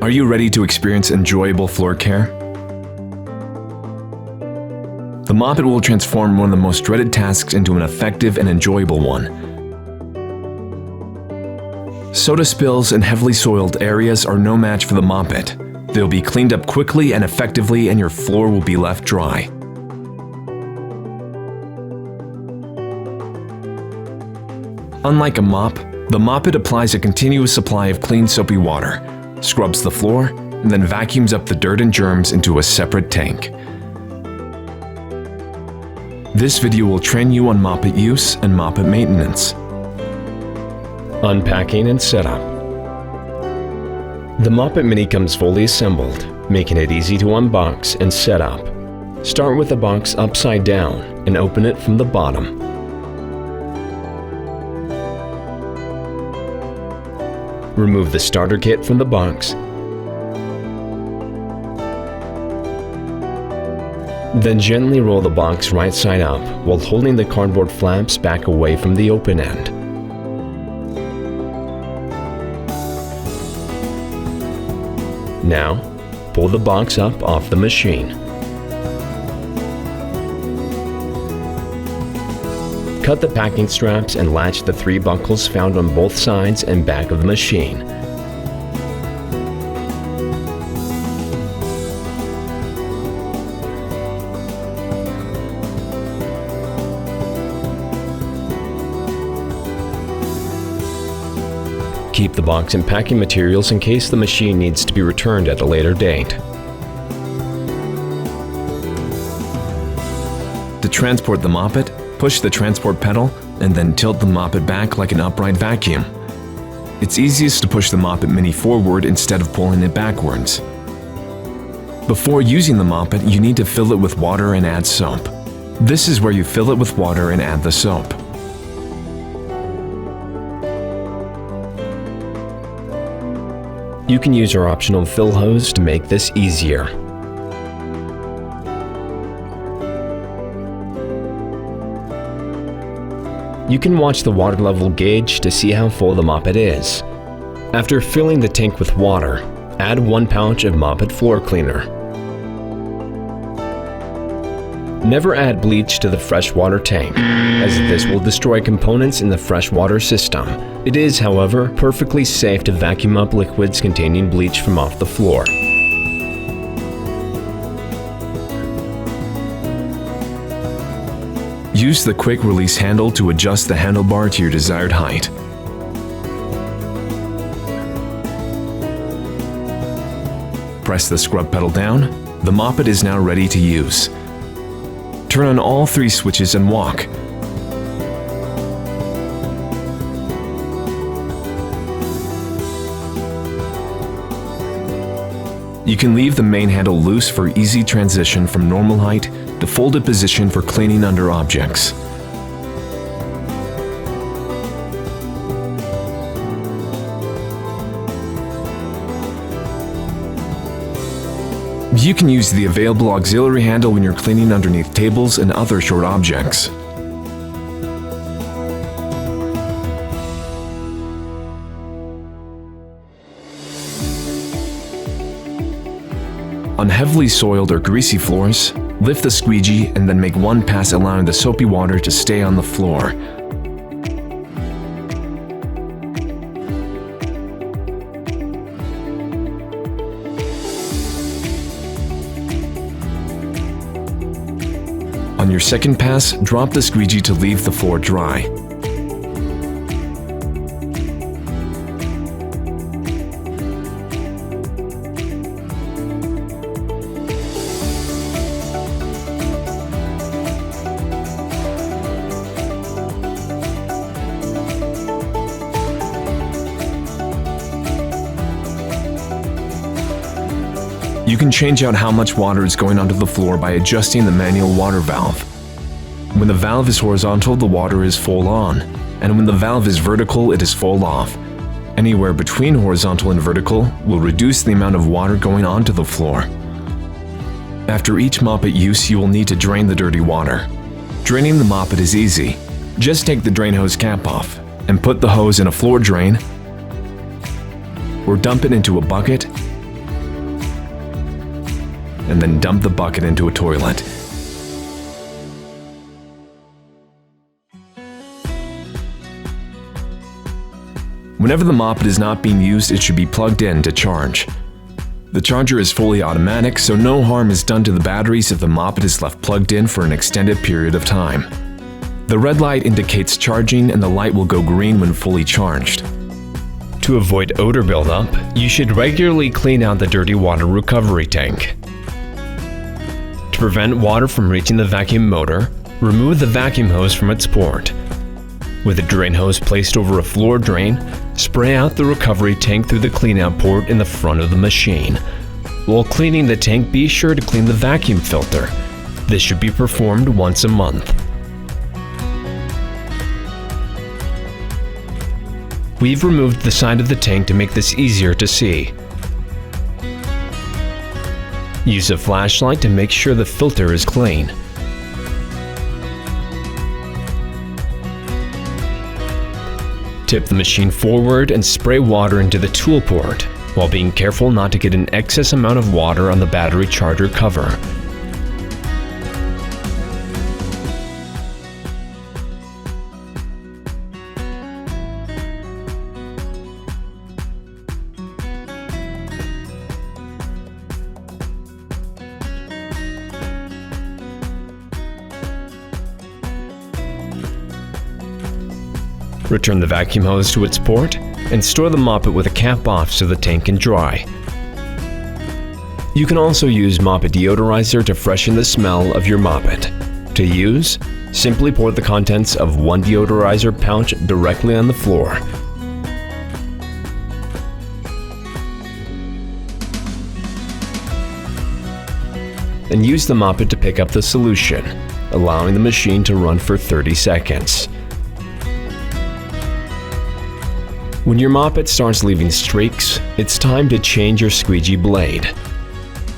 Are you ready to experience enjoyable floor care? The Mopit will transform one of the most dreaded tasks into an effective and enjoyable one. Soda spills and heavily soiled areas are no match for the Mopit. They'll be cleaned up quickly and effectively, and your floor will be left dry. Unlike a mop, the Mopit applies a continuous supply of clean soapy water, scrubs the floor, and then vacuums up the dirt and germs into a separate tank. This video will train you on Mopit use and Mopit maintenance. Unpacking and setup. The Mopit Mini comes fully assembled, making it easy to unbox and set up. Start with the box upside down and open it from the bottom. Remove the starter kit from the box. Then gently roll the box right side up while holding the cardboard flaps back away from the open end. Now, pull the box up off the machine. Cut the packing straps and latch the 3 buckles found on both sides and back of the machine. Keep the box and packing materials in case the machine needs to be returned at a later date. To transport the Mopit, push the transport pedal and then tilt the Mopit back like an upright vacuum. It's easiest to push the Mopit Mini forward instead of pulling it backwards. Before using the Mopit, you need to fill it with water and add soap. This is where you fill it with water and add the soap. You can use our optional fill hose to make this easier. You can watch the water level gauge to see how full the Mopit is. After filling the tank with water, add 1 pouch of Mopit floor cleaner. Never add bleach to the freshwater tank, as this will destroy components in the freshwater system. It is, however, perfectly safe to vacuum up liquids containing bleach from off the floor. Use the quick release handle to adjust the handlebar to your desired height. Press the scrub pedal down. The Mopit is now ready to use. Turn on all 3 switches and walk. You can leave the main handle loose for easy transition from normal height to folded position for cleaning under objects. You can use the available auxiliary handle when you're cleaning underneath tables and other short objects. On heavily soiled or greasy floors, lift the squeegee and then make 1 pass, allowing the soapy water to stay on the floor. On your second pass, drop the squeegee to leave the floor dry. You can change out how much water is going onto the floor by adjusting the manual water valve. When the valve is horizontal, the water is full on, and when the valve is vertical, it is full off. Anywhere between horizontal and vertical will reduce the amount of water going onto the floor. After each Mopit use, you will need to drain the dirty water. Draining the Mopit is easy. Just take the drain hose cap off and put the hose in a floor drain or dump it into a bucket and then dump the bucket into a toilet. Whenever the Mopit is not being used, it should be plugged in to charge. The charger is fully automatic, so no harm is done to the batteries if the Mopit is left plugged in for an extended period of time. The red light indicates charging, and the light will go green when fully charged. To avoid odor buildup, you should regularly clean out the dirty water recovery tank. To prevent water from reaching the vacuum motor, remove the vacuum hose from its port. With a drain hose placed over a floor drain, spray out the recovery tank through the cleanout port in the front of the machine. While cleaning the tank, be sure to clean the vacuum filter. This should be performed once a month. We've removed the side of the tank to make this easier to see. Use a flashlight to make sure the filter is clean. Tip the machine forward and spray water into the tool port, while being careful not to get an excess amount of water on the battery charger cover. Return the vacuum hose to its port and store the Mopit with a cap off so the tank can dry. You can also use Mopit Deodorizer to freshen the smell of your Mopit. To use, simply pour the contents of one deodorizer pouch directly on the floor. And use the Mopit to pick up the solution, allowing the machine to run for 30 seconds. When your Mopit starts leaving streaks, it's time to change your squeegee blade.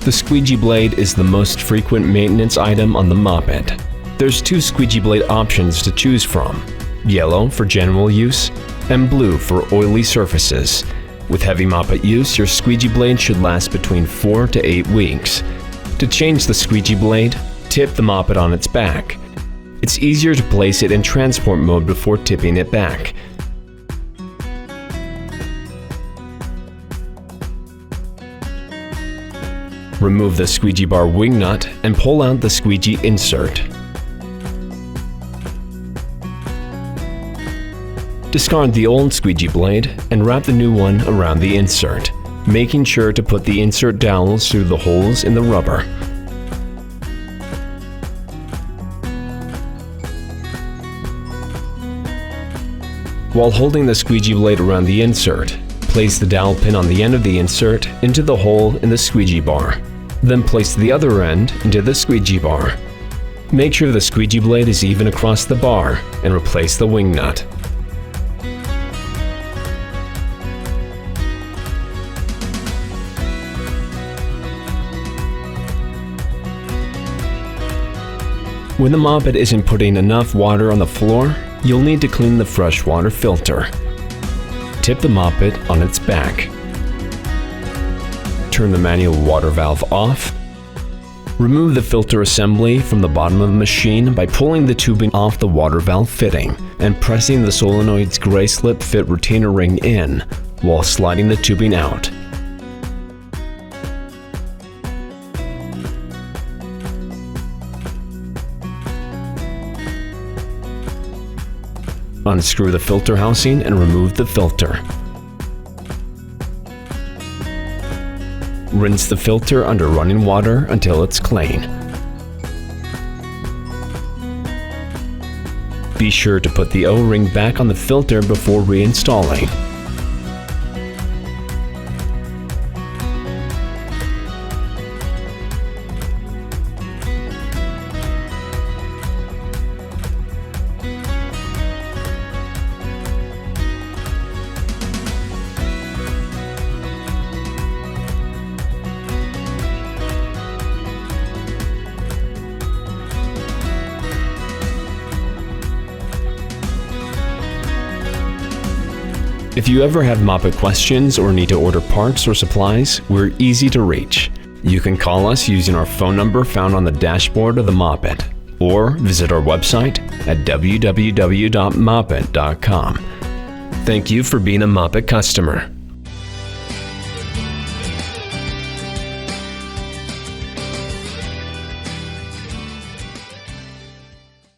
The squeegee blade is the most frequent maintenance item on the Mopit. There's two squeegee blade options to choose from: yellow for general use and blue for oily surfaces. With heavy Mopit use, your squeegee blade should last between 4 to 8 weeks. To change the squeegee blade, tip the Mopit on its back. It's easier to place it in transport mode before tipping it back. Remove the squeegee bar wing nut and pull out the squeegee insert. Discard the old squeegee blade and wrap the new one around the insert, making sure to put the insert dowels through the holes in the rubber. While holding the squeegee blade around the insert, place the dowel pin on the end of the insert into the hole in the squeegee bar. Then place the other end into the squeegee bar. Make sure the squeegee blade is even across the bar and replace the wing nut. When the Mopit isn't putting enough water on the floor, you'll need to clean the freshwater filter. Tip the Mopit on its back. Turn the manual water valve off. Remove the filter assembly from the bottom of the machine by pulling the tubing off the water valve fitting and pressing the solenoid's gray slip fit retainer ring in while sliding the tubing out. Unscrew the filter housing and remove the filter. Rinse the filter under running water until it's clean. Be sure to put the O-ring back on the filter before reinstalling. If you ever have Mopit questions or need to order parts or supplies, we're easy to reach. You can call us using our phone number found on the dashboard of the Mopit, or visit our website at www.mopit.com. Thank you for being a Mopit customer.